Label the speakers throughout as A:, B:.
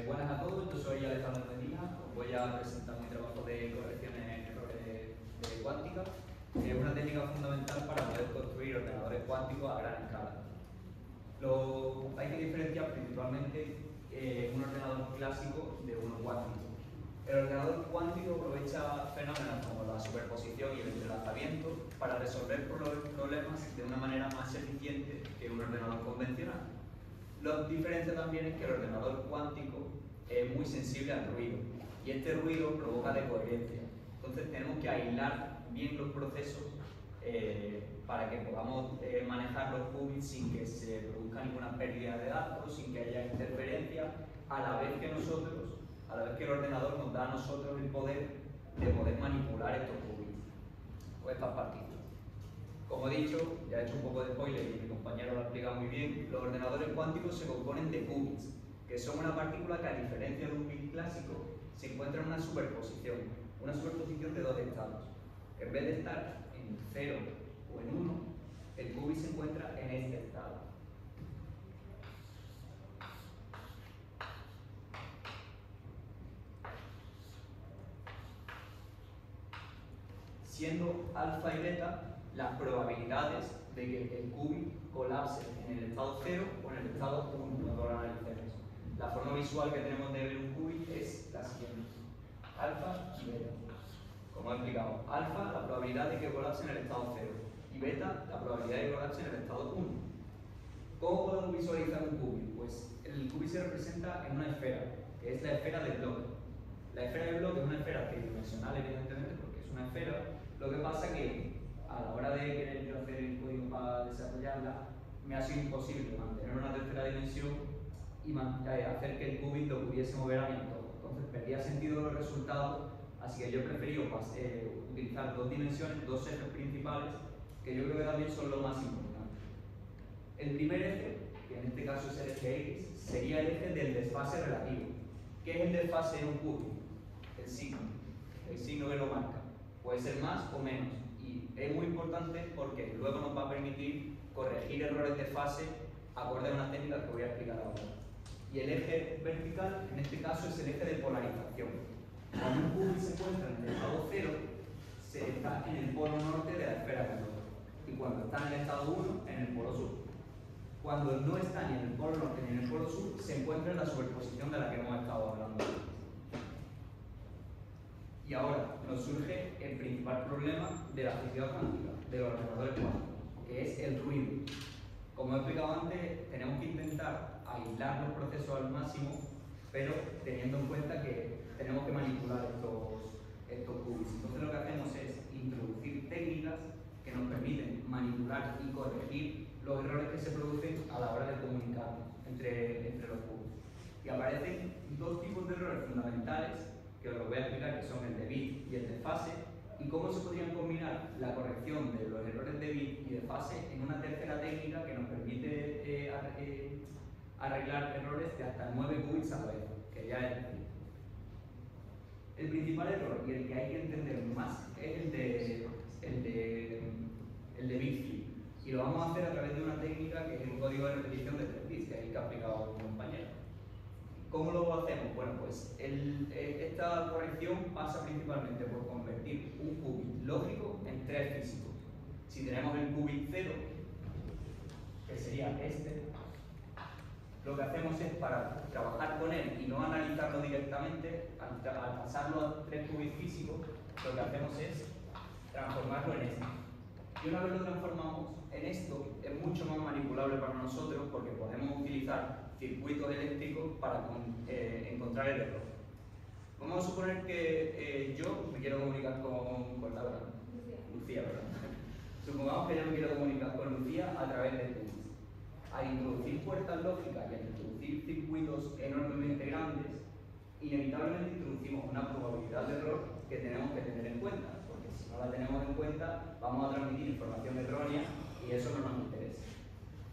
A: Buenas a todos, yo soy Alejandro Medina, os voy a presentar mi trabajo de corrección en errores de cuántica, que es una técnica fundamental para poder construir ordenadores cuánticos a gran escala. Hay que diferenciar principalmente un ordenador clásico de uno cuántico. El ordenador cuántico aprovecha fenómenos como la superposición y el entrelazamiento para resolver problemas de una manera más eficiente que un ordenador convencional. La diferencia también es que el ordenador cuántico es muy sensible al ruido y este ruido provoca decoherencia. Entonces tenemos que aislar bien los procesos para que podamos manejar los qubits sin que se produzca ninguna pérdida de datos, sin que haya interferencia, a la vez que el ordenador nos da a nosotros el poder de poder manipular estos qubits o estas partículas. Como he dicho, ya he hecho un poco de spoiler y mi compañero lo ha explicado muy bien, los ordenadores cuánticos se componen de qubits, que son una partícula que, a diferencia de un bit clásico, se encuentra en una superposición de dos estados. En vez de estar en 0 o en 1, el qubit se encuentra en este estado. Siendo alfa y beta las probabilidades de que el qubit colapse en el estado 0 o en el estado 1, cuando ahora analicemos. La forma visual que tenemos de ver un qubit es la siguiente: alfa y beta. Como he explicado, alfa, la probabilidad de que colapse en el estado 0, y beta, la probabilidad de que colapse en el estado 1. ¿Cómo podemos visualizar un qubit? Pues el qubit se representa en una esfera, que es la esfera del bloque. La esfera del bloque es una esfera tridimensional, evidentemente, porque es una esfera. Lo que pasa que a la hora de querer yo hacer el código para desarrollarla, me ha sido imposible mantener una tercera dimensión y hacer que el qubit lo pudiese mover a mi antojo. Entonces perdía sentido los resultados, así que yo he preferido utilizar dos dimensiones, dos ejes principales, que yo creo que también son lo más importante. El primer eje, que en este caso es el eje X, sería el eje del desfase relativo. ¿Qué es el desfase en un qubit? El signo que lo marca. Puede ser más o menos, y es muy importante porque luego nos va a permitir corregir errores de fase acorde a una técnica que voy a explicar ahora. Y el eje vertical, en este caso, es el eje de polarización. Cuando un qubit se encuentra en el estado 0, se está en el polo norte de la esfera del bloque, y cuando está en el estado 1, en el polo sur. Cuando no está ni en el polo norte ni en el polo sur, se encuentra en la superposición de la que hemos estado hablando. Y ahora nos surge el principal problema de la física cuántica, de los ordenadores cuánticos, que es el ruido. Como he explicado antes, tenemos que intentar aislar los procesos al máximo, pero teniendo en cuenta que tenemos que manipular estos qubits. Entonces lo que hacemos es introducir técnicas que nos permiten manipular y corregir los errores que se producen a la hora de comunicarnos entre los qubits. Y aparecen dos tipos de errores fundamentales, que os lo voy a explicar, que son el de bit y el de fase, y cómo se podrían combinar la corrección de los errores de bit y de fase en una tercera técnica que nos permite arreglar errores de hasta 9 qubits a la vez, que ya es decir. El principal error, y el que hay que entender más, es el de bit flip, y lo vamos a hacer a través de una técnica que es el código de repetición de 3 bits, que es el que ha aplicado mi compañero. ¿Cómo lo hacemos? Bueno, pues esta corrección pasa principalmente por convertir un qubit lógico en 3 físicos. Si tenemos el qubit 0, que sería este, lo que hacemos es, para trabajar con él y no analizarlo directamente, al pasarlo a 3 qubits físicos, lo que hacemos es transformarlo en este. Y una vez lo transformamos en esto, es mucho más manipulable para nosotros porque podemos utilizar circuitos eléctricos para encontrar el error. Vamos a suponer que yo me quiero comunicar con Laura. Lucía, perdón. Supongamos que yo me quiero comunicar con Lucía a través de qubits. Al introducir puertas lógicas y al introducir circuitos enormemente grandes, inevitablemente introducimos una probabilidad de error que tenemos que tener en cuenta, porque si no la tenemos en cuenta vamos a transmitir información errónea y eso no nos interesa.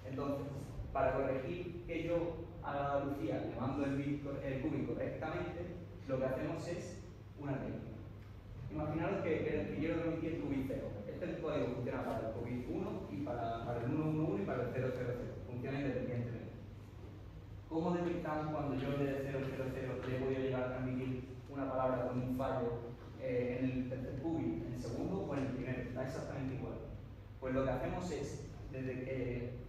A: Entonces, para corregir que yo a Lucía le mando el qubit correctamente, lo que hacemos es una técnica. Imaginaros que quiero transmitir el qubit 0. Este código funciona para el qubit 1 y para el 111 y para el 000. Funciona independientemente. ¿Cómo detectamos cuando yo de 000 le voy a llegar a transmitir una palabra con un fallo en el tercer qubit, en el segundo o en el primero? Da exactamente igual. Pues lo que hacemos es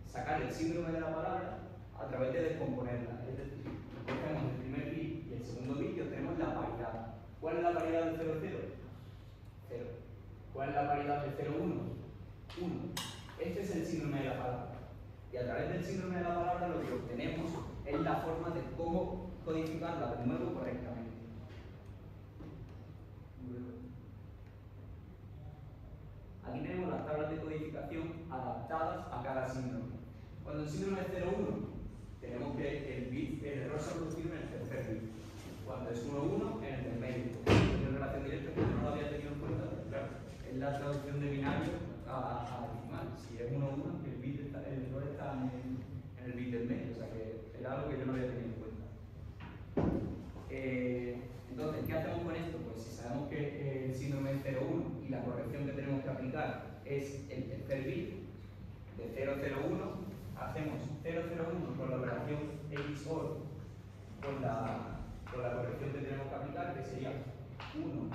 A: sacar el síndrome de la palabra a través de descomponerla. Es decir, cogemos el primer bit y el segundo bit y obtenemos la paridad. ¿Cuál es la paridad del 0, 0? 0. ¿Cuál es la paridad del 0, 1? 1. Este es el síndrome de la palabra. Y a través del síndrome de la palabra lo que obtenemos es la forma de cómo codificarla de nuevo correctamente. Aquí tenemos las tablas de codificación adaptadas a cada síndrome. Cuando el síndrome es 0, 1, tenemos que el error se ha producido en el tercer bit. Cuando es 1, 1, en el del medio. En relación directa, que no lo había tenido en cuenta, claro, es la traducción de binario a decimal. Si es 1, 1, el error está en el bit del medio, o sea que era algo que yo no había tenido en cuenta. Entonces, ¿qué hacemos con esto? Pues si sabemos que el síndrome es 0, 1 y la corrección que tenemos que aplicar es el tercer bit de 0, 0, 1, hacemos 0, 0, 1 con la operación XOR con la corrección que tenemos que aplicar, que sería 1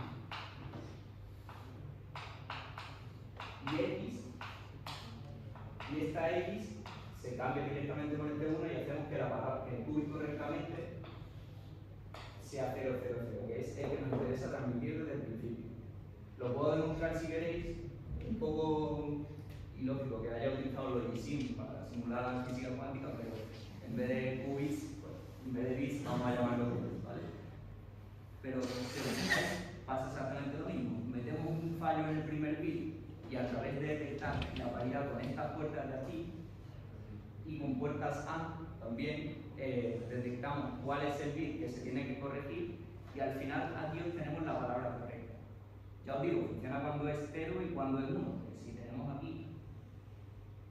A: y X, y esta X se cambia directamente con este 1 y hacemos que el qubit correctamente sea 0, 0, 0, que es el que nos interesa transmitir desde el principio. Lo puedo demostrar si queréis, un poco ilógico que haya utilizado los GSIM para simular la física cuántica, pero en vez de qubits, pues, en vez de bits, vamos a llamarlo qubits, ¿vale? Pero pasa exactamente lo mismo. Metemos un fallo en el primer bit y a través de detectar la paridad con estas puertas de aquí y con puertas A también detectamos cuál es el bit que se tiene que corregir y al final aquí obtenemos la palabra correcta. Ya os digo, funciona cuando es 0 y cuando es 1, porque si tenemos aquí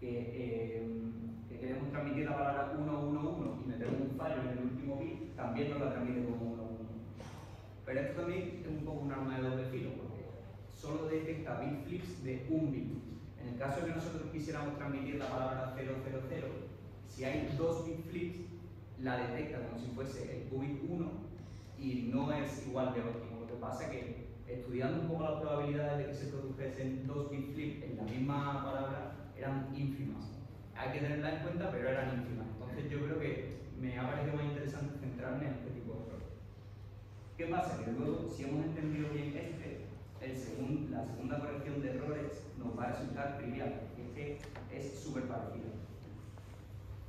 A: que queremos transmitir la palabra 1, 1, 1 y metemos un fallo en el último bit, también nos la transmite como 1, 1. Pero esto también es un poco un arma de doble filo, porque solo detecta bit flips de un bit. En el caso de que nosotros quisiéramos transmitir la palabra 0, 0, 0, si hay dos bit flips, la detecta como si fuese el qubit 1 y no es igual de óptimo. Lo que pasa es que estudiando un poco las probabilidades de que se produjesen dos bit flips en la misma palabra eran ínfimas. Hay que tenerla en cuenta, pero eran ínfimas. Entonces yo creo que me ha parecido más interesante centrarme en este tipo de errores. ¿Qué pasa? Que luego, si hemos entendido bien la segunda corrección de errores nos va a resultar trivial, porque es súper parecido.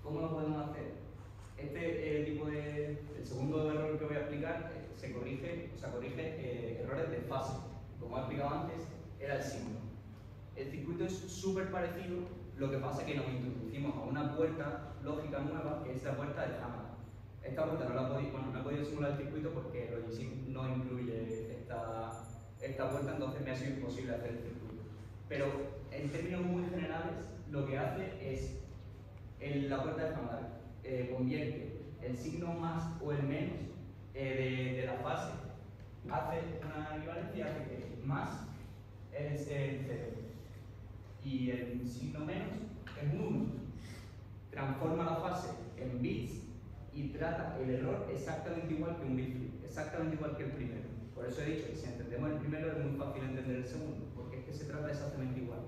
A: ¿Cómo lo podemos hacer? El segundo error que voy a explicar corrige errores de fase. Como he explicado antes, era el signo. El circuito es súper parecido, lo que pasa es que nos introducimos a una puerta lógica nueva, que es la puerta de Hammond. Esta puerta no he podido simular el circuito porque Logisim no incluye esta puerta, entonces me ha sido imposible hacer el circuito. Pero en términos muy generales, lo que hace es la puerta de Hammond convierte el signo más o el menos de la fase, hace una equivalencia, hace que más es el 0 y el signo menos es un 1. Transforma la fase en bits y trata el error exactamente igual que un bit flip, exactamente igual que el primero. Por eso he dicho que si entendemos el primero es muy fácil entender el segundo, porque es que se trata exactamente igual.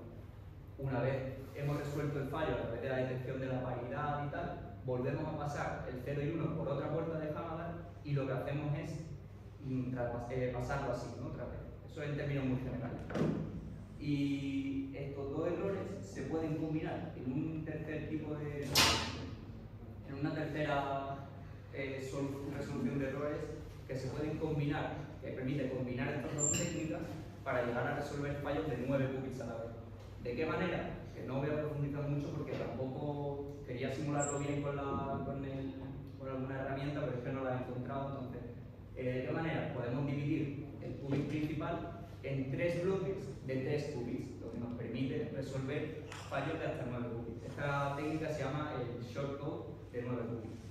A: Una vez hemos resuelto el fallo a través de la detección de la paridad y tal, volvemos a pasar el 0 y 1 por otra puerta de Hammond y lo que hacemos es pasarlo así, ¿no? Otra vez. Eso en términos muy generales. Y estos dos errores se pueden combinar en un tercer tipo de... en una tercera resolución de errores que se pueden combinar, que permite combinar estas dos técnicas para llegar a resolver fallos de 9 qubits a la vez. ¿De qué manera? Que no voy a profundizar mucho porque tampoco quería simularlo bien con alguna herramienta, pero es que no la he encontrado. Entonces, ¿de qué manera? Podemos dividir el qubit principal en 3 bloques de 3 qubits, lo que nos permite resolver fallos de hasta 9 qubits. Esta técnica se llama el shortcode de 9 qubits.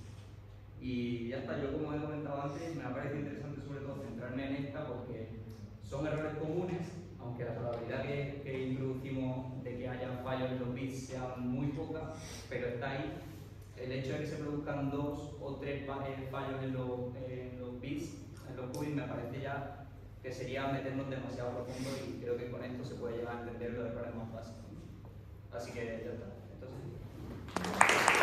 A: Y ya está, yo como he comentado antes, me ha parecido interesante sobre todo centrarme en esta porque son errores comunes, aunque la probabilidad que introducimos de que haya fallos en los bits sea muy poca, pero está ahí. el hecho de que se produzcan 2 o 3 fallos en los bits, en los qubits, me parece ya que sería meternos demasiado profundo y creo que con esto se puede llegar a entender los errores más básicos. Así que ya está. Entonces,